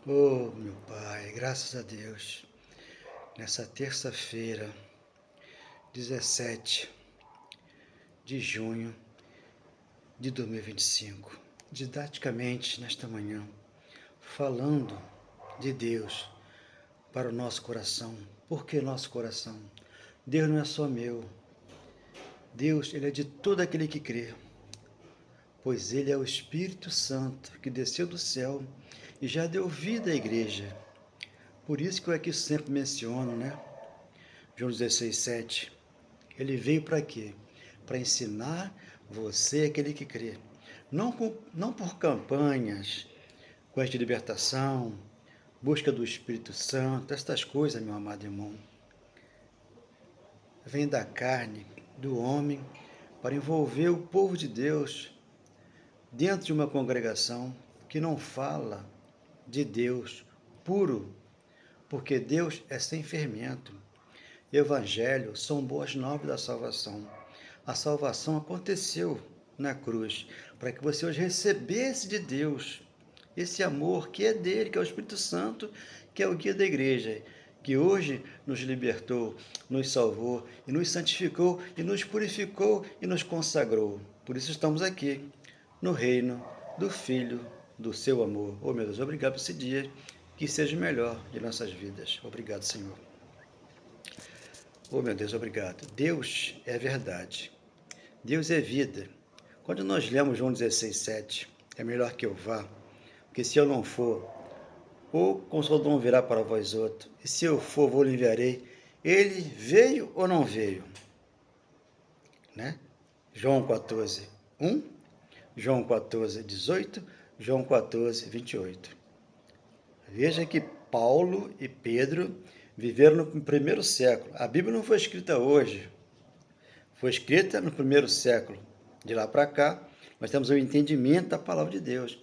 Oh, meu Pai, graças a Deus, nessa terça-feira, 17 de junho de 2025, didaticamente nesta manhã, falando de Deus para o nosso coração. Por que nosso coração? Deus não é só meu. Deus, Ele é de todo aquele que crê, pois Ele é o Espírito Santo que desceu do céu e já deu vida à igreja. Por isso que eu aqui sempre menciono, né? João 16:7. Ele veio para quê? Para ensinar você, aquele que crê. Não por campanhas, quest de libertação, busca do Espírito Santo, estas coisas, meu amado irmão. Vem da carne, do homem, para envolver o povo de Deus dentro de uma congregação que não fala de Deus puro, porque Deus é sem fermento. Evangelho são boas novas da salvação. A salvação aconteceu na cruz, para que você hoje recebesse de Deus esse amor que é dele, que é o Espírito Santo, que é o guia da igreja, que hoje nos libertou, nos salvou e nos santificou e nos purificou e nos consagrou. Por isso estamos aqui, no reino do Filho do seu amor. Oh, meu Deus, obrigado por esse dia, que seja o melhor de nossas vidas. Obrigado, Senhor. Oh, meu Deus, obrigado. Deus é verdade. Deus é vida. Quando nós lemos João 16:7, é melhor que eu vá, porque se eu não for, o Consolador não virá para vós outros, e se eu for, vou lhe enviarei. Ele veio ou não veio? Né? João 14:1, João 14:18, João 14:28. Veja que Paulo e Pedro viveram no primeiro século. A Bíblia não foi escrita hoje, foi escrita no primeiro século. De lá para cá, nós temos o entendimento da palavra de Deus,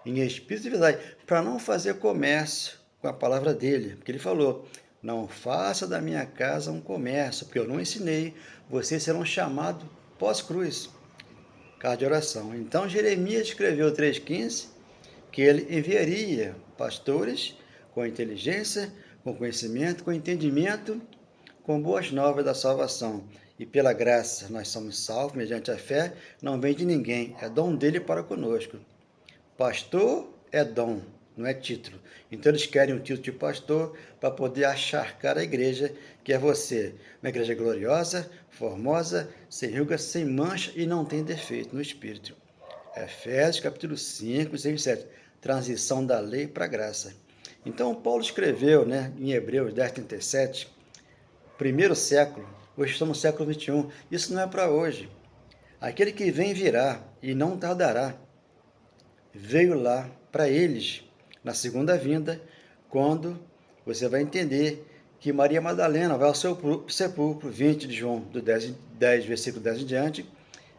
em espírito e verdade, para não fazer comércio com a palavra dele, porque ele falou: não faça da minha casa um comércio, porque eu não ensinei, vocês serão chamados pós-cruz, casa de oração. Então Jeremias escreveu 3,15, que ele enviaria pastores com inteligência, com conhecimento, com entendimento, com boas novas da salvação. E pela graça nós somos salvos mediante a fé, não vem de ninguém, é dom dele para conosco. Pastor é dom, não é título. Então eles querem o título de pastor para poder acharcar a igreja, que é você. Uma igreja gloriosa, formosa, sem ruga, sem mancha e não tem defeito no espírito. Efésios capítulo 5, 6 e 7. Transição da lei para a graça. Então Paulo escreveu, né, em Hebreus 10:37, primeiro século, hoje estamos no século 21. Isso não é para hoje. Aquele que vem virá e não tardará. Veio lá para eles na segunda vinda, quando você vai entender que Maria Madalena vai ao seu sepulcro, 20 de João, do 10, versículo 10 em diante,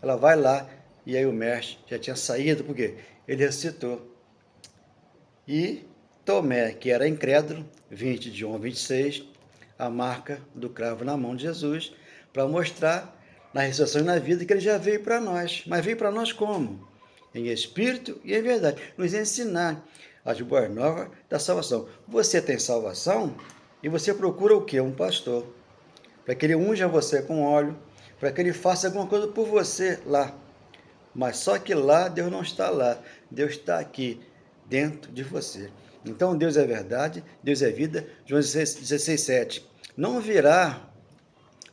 ela vai lá e aí o mestre já tinha saído, porque ele ressuscitou. E Tomé, que era incrédulo, 20 de João 26, a marca do cravo na mão de Jesus, para mostrar na ressurreição e na vida que ele já veio para nós. Mas veio para nós como? Em espírito e em verdade. Nos ensinar as boas novas da salvação. Você tem salvação e você procura o quê? Um pastor. Para que ele unja você com óleo, para que ele faça alguma coisa por você lá. Mas só que lá, Deus não está lá. Deus está aqui, dentro de você. Então, Deus é verdade, Deus é vida. João 16:7. Não virá,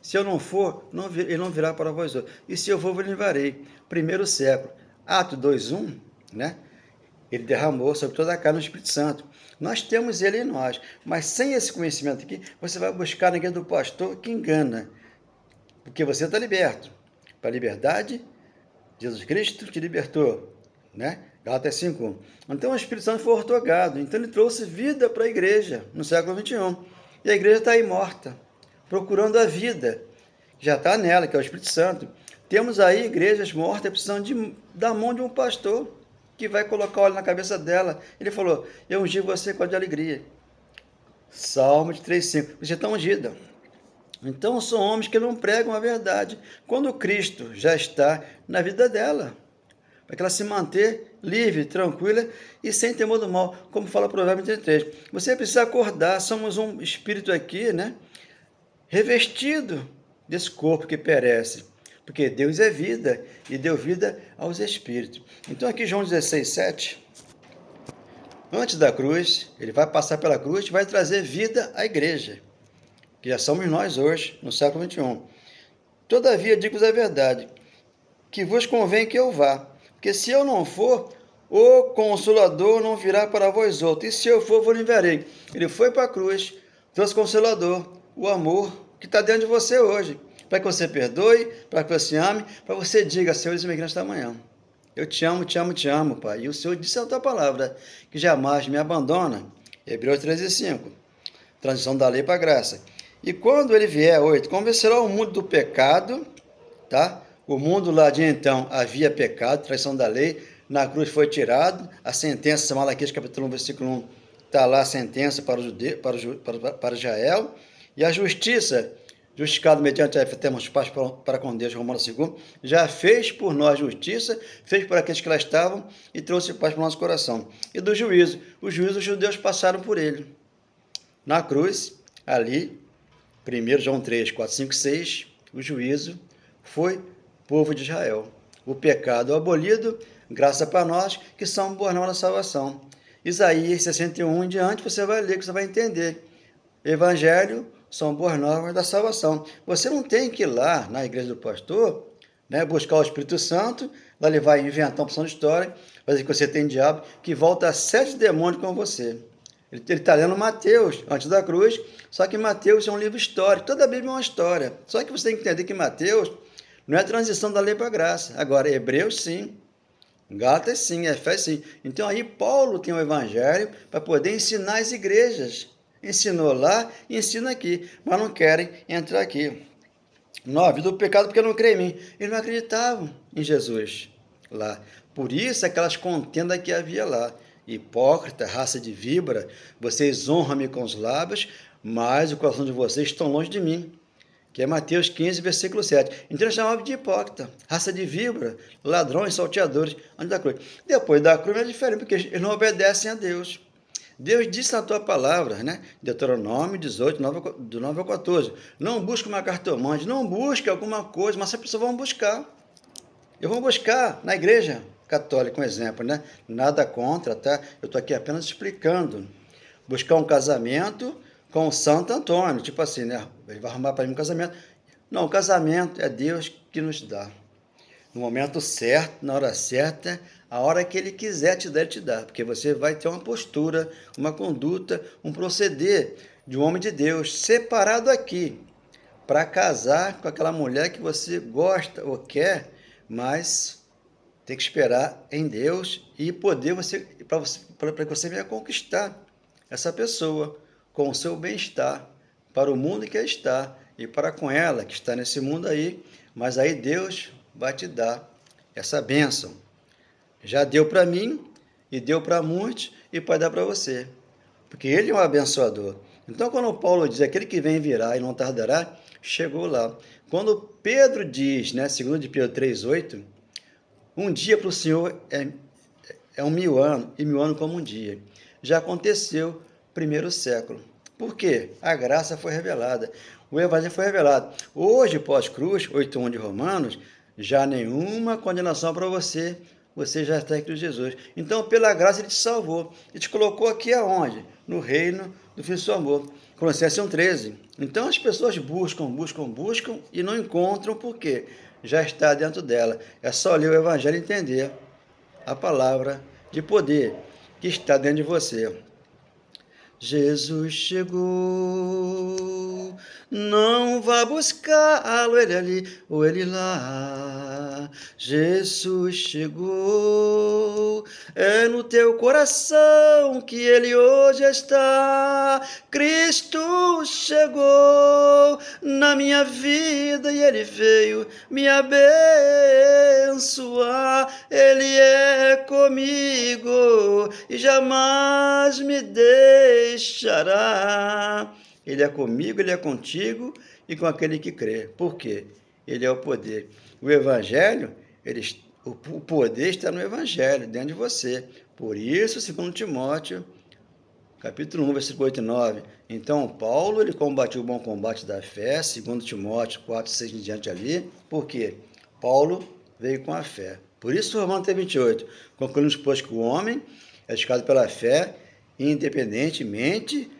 se eu não for, ele não virá para vós outros. E se eu for, eu levarei. Primeiro século. Atos 2:1, né? Ele derramou sobre toda a carne o Espírito Santo. Nós temos ele em nós, mas sem esse conhecimento aqui, você vai buscar na guia do pastor que engana, porque você está liberto. Para a liberdade, Jesus Cristo te libertou, né? Gálatas 5:1. Então o Espírito Santo foi ortogado, então ele trouxe vida para a igreja no século 21. E a igreja está aí morta, procurando a vida. Já está nela, que é o Espírito Santo. Temos aí igrejas mortas precisando da mão de um pastor que vai colocar óleo na cabeça dela. Ele falou: eu ungi você com a de alegria. Salmo de 3:5. Você está ungida. Então são homens que não pregam a verdade, quando Cristo já está na vida dela. para que ela se manter livre, tranquila e sem temor do mal, como fala o Provérbio 33. Você precisa acordar, somos um espírito aqui, né, revestido desse corpo que perece, porque Deus é vida e deu vida aos espíritos. Então aqui João 16:7, antes da cruz, ele vai passar pela cruz e vai trazer vida à igreja, que já somos nós hoje, no século 21. Todavia, digo-vos a verdade, que vos convém que eu vá, porque se eu não for, o Consolador não virá para vós outros, e se eu for, vos enviarei. Ele foi para a cruz, trouxe o Consolador, o amor que está dentro de você hoje, para que você perdoe, para que você ame, para que você diga, Senhor, isso me esta manhã. Eu te amo, te amo, te amo, Pai. E o Senhor disse a tua palavra, que jamais me abandona. Hebreus 13:5. Transição da lei para a graça. E quando ele vier, 8, convencerá o mundo do pecado, tá? O mundo lá de então havia pecado, traição da lei, na cruz foi tirado, a sentença, Malaquias capítulo 1, versículo 1, está lá a sentença para, para Israel, e a justiça, justificado mediante a fé, temos paz para com Deus, Romanos 2, já fez por nós justiça, fez por aqueles que lá estavam, e trouxe paz para o nosso coração. E do juízo, o juízo os judeus passaram por ele. Na cruz, ali, 1 João 3, 4, 5, 6, o juízo foi povo de Israel. O pecado abolido, graça para nós, que somos boas novas da salvação. Isaías 61 em diante, você vai ler, que você vai entender. Evangelho são boas novas da salvação. Você não tem que ir lá na igreja do pastor, né, buscar o Espírito Santo, lá ele vai inventar uma opção de história, vai dizer que você tem diabo, que volta 7 demônios com você. Ele está lendo Mateus, antes da cruz, só que Mateus é um livro histórico, toda a Bíblia é uma história. Só que você tem que entender que Mateus não é a transição da lei para a graça. Agora, Hebreus sim, Gálatas sim, Efésios sim. Então aí Paulo tem o evangelho para poder ensinar as igrejas. Ensinou lá e ensina aqui, mas não querem entrar aqui. 9, do pecado porque não creem em mim. Eles não acreditavam em Jesus lá. Por isso aquelas contendas que havia lá. Hipócrita, raça de víbora, vocês honram-me com os lábios, mas o coração de vocês está longe de mim. Que é Mateus 15, versículo 7. Então eles chamavam de hipócrita, raça de víbora, ladrões, salteadores, antes da cruz. Depois da cruz é diferente, porque eles não obedecem a Deus. Deus disse na tua palavra, né? Deuteronômio 18, do 9 ao 14. Não busque uma cartomante, não busque alguma coisa, mas as pessoas vão buscar. Eu vou buscar na igreja católica, um exemplo, né? Nada contra, tá? Eu estou aqui apenas explicando. Buscar um casamento com o Santo Antônio, tipo assim, né? Ele vai arrumar para mim um casamento. Não, o casamento é Deus que nos dá. No momento certo, na hora certa, a hora que Ele quiser te dar, Ele te dá. Porque você vai ter uma postura, uma conduta, um proceder de um homem de Deus, separado aqui, para casar com aquela mulher que você gosta ou quer, mas tem que esperar em Deus e poder para que você venha conquistar essa pessoa com o seu bem-estar para o mundo que está e para com ela que está nesse mundo aí, mas aí Deus vai te dar essa bênção. Já deu para mim e deu para muitos e pode dar para você, porque Ele é um abençoador. Então, quando Paulo diz, aquele que vem virá e não tardará, chegou lá. Quando Pedro diz, né, segundo de Pedro 3,8, um dia para o Senhor é 1.000 anos, e 1.000 anos como um dia. Já aconteceu primeiro século. Por quê? A graça foi revelada. O evangelho foi revelado. Hoje, pós-cruz, 8:1 de Romanos, já nenhuma condenação para você. Você já está em Cristo Jesus. Então, pela graça, Ele te salvou. Ele te colocou aqui aonde? No reino do Filho do seu amor. Colossenses 1:13. Então, as pessoas buscam e não encontram por quê? Já está dentro dela. É só ler o evangelho e entender a palavra de poder que está dentro de você. Jesus chegou, não vá buscá-lo, ele ali ou ele lá. Jesus chegou, é no teu coração que ele hoje está. Cristo chegou na minha vida e ele veio me abençoar. Ele é comigo e jamais me deixará. Ele é comigo, Ele é contigo e com aquele que crê. Por quê? Ele é o poder. O Evangelho, O poder está no Evangelho, dentro de você. Por isso, segundo Timóteo, capítulo 1, versículo 8 e 9. Então, Paulo, ele combateu o bom combate da fé, segundo Timóteo 4, 6 em diante ali. Por quê? Paulo veio com a fé. Por isso, Romanos 28. Concluímos, pois, que o homem é justificado pela fé, independentemente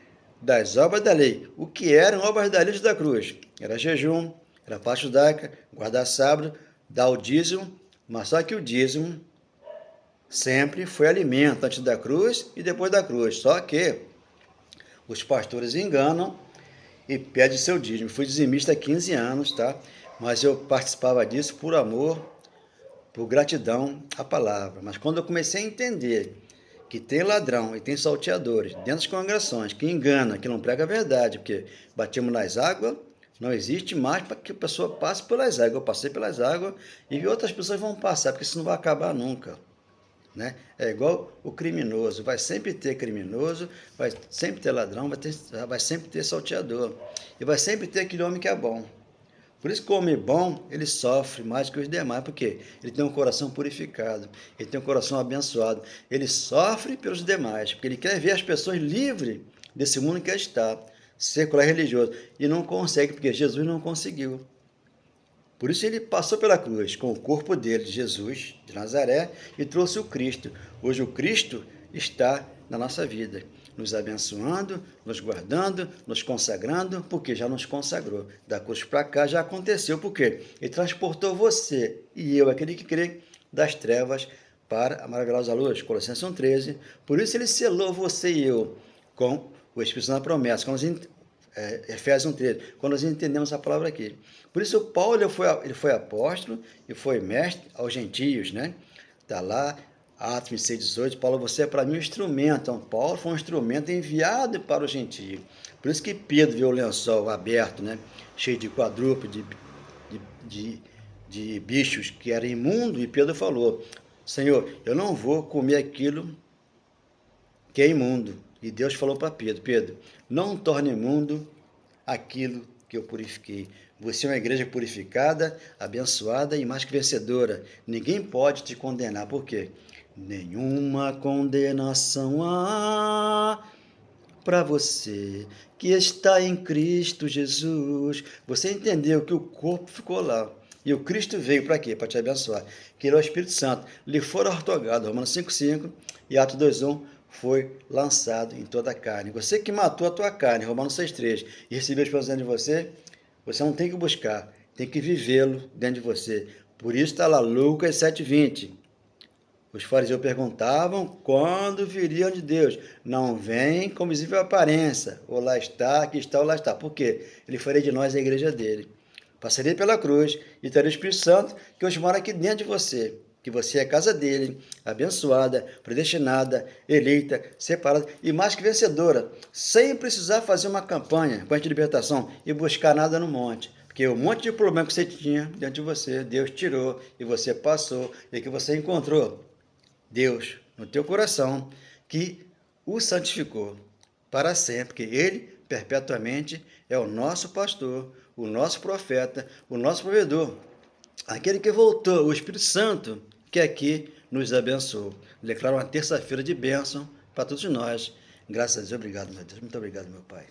das obras da lei. O que eram obras da lei da cruz? Era jejum, era parte judaica, guardar sábado, dar o dízimo, mas só que o dízimo sempre foi alimento antes da cruz e depois da cruz. Só que os pastores enganam e pedem seu dízimo. Fui dizimista há 15 anos, tá? Mas eu participava disso por amor, por gratidão à palavra. Mas quando eu comecei a entender que tem ladrão e tem salteadores dentro das congregações que engana, que não prega a verdade, porque batimos nas águas, não existe mais para que a pessoa passe pelas águas. Eu passei pelas águas e outras pessoas vão passar, porque isso não vai acabar nunca. Né? É igual o criminoso, vai sempre ter criminoso, vai sempre ter ladrão, vai sempre ter salteador. E vai sempre ter aquele homem que é bom. Por isso que o homem bom, ele sofre mais que os demais, porque ele tem um coração purificado, ele tem um coração abençoado. Ele sofre pelos demais, porque ele quer ver as pessoas livres desse mundo que está, secular religioso. E não consegue, porque Jesus não conseguiu. Por isso ele passou pela cruz com o corpo dele, Jesus de Nazaré, e trouxe o Cristo. Hoje o Cristo está na nossa vida, nos abençoando, nos guardando, nos consagrando, porque já nos consagrou. Da cruz para cá já aconteceu, porque ele transportou você e eu, aquele que crê, das trevas para a maravilhosa luz. Colossenses 1,13. Por isso ele selou você e eu com o Espírito Santo da promessa. Quando Efésios 1,13, quando nós entendemos a palavra aqui. Por isso, Paulo ele foi apóstolo e foi mestre aos gentios, né? Está lá, Atos 26,18, Paulo, você é para mim um instrumento. Então, Paulo foi um instrumento enviado para os gentios. Por isso que Pedro viu o lençol aberto, né? Cheio de quadrúpedes, de bichos que era imundo, e Pedro falou, Senhor, eu não vou comer aquilo que é imundo. E Deus falou para Pedro, Pedro, não torne imundo aquilo que eu purifiquei. Você é uma igreja purificada, abençoada e mais que vencedora. Ninguém pode te condenar. Por quê? Nenhuma condenação há para você que está em Cristo Jesus. Você entendeu que o corpo ficou lá. E o Cristo veio para quê? Para te abençoar. Que ele é o Espírito Santo. Lhe foram ortogados, Romanos 5,5 e Atos 2,1, foi lançado em toda a carne. Você que matou a tua carne, Romanos 6,3, e recebeu a expansão de você, você não tem que buscar, tem que vivê-lo dentro de você. Por isso está lá Lucas 7,20. Os fariseus perguntavam quando viriam de Deus. Não vem com visível aparência. Ou lá está, aqui está, ou lá está. Por quê? Ele faria de nós a igreja dele. Passaria pela cruz e teria o Espírito Santo que hoje mora aqui dentro de você. Que você é a casa dele, abençoada, predestinada, eleita, separada e mais que vencedora, sem precisar fazer uma campanha com a libertação e buscar nada no monte. Porque o monte de problema que você tinha dentro de você, Deus tirou e você passou e que você encontrou Deus no teu coração que o santificou para sempre, que ele perpetuamente é o nosso pastor, o nosso profeta, o nosso provedor, aquele que voltou, o Espírito Santo, que aqui nos abençoou. Declaro uma terça-feira de bênção para todos nós. Graças a Deus, obrigado, meu Deus. Muito obrigado, meu Pai.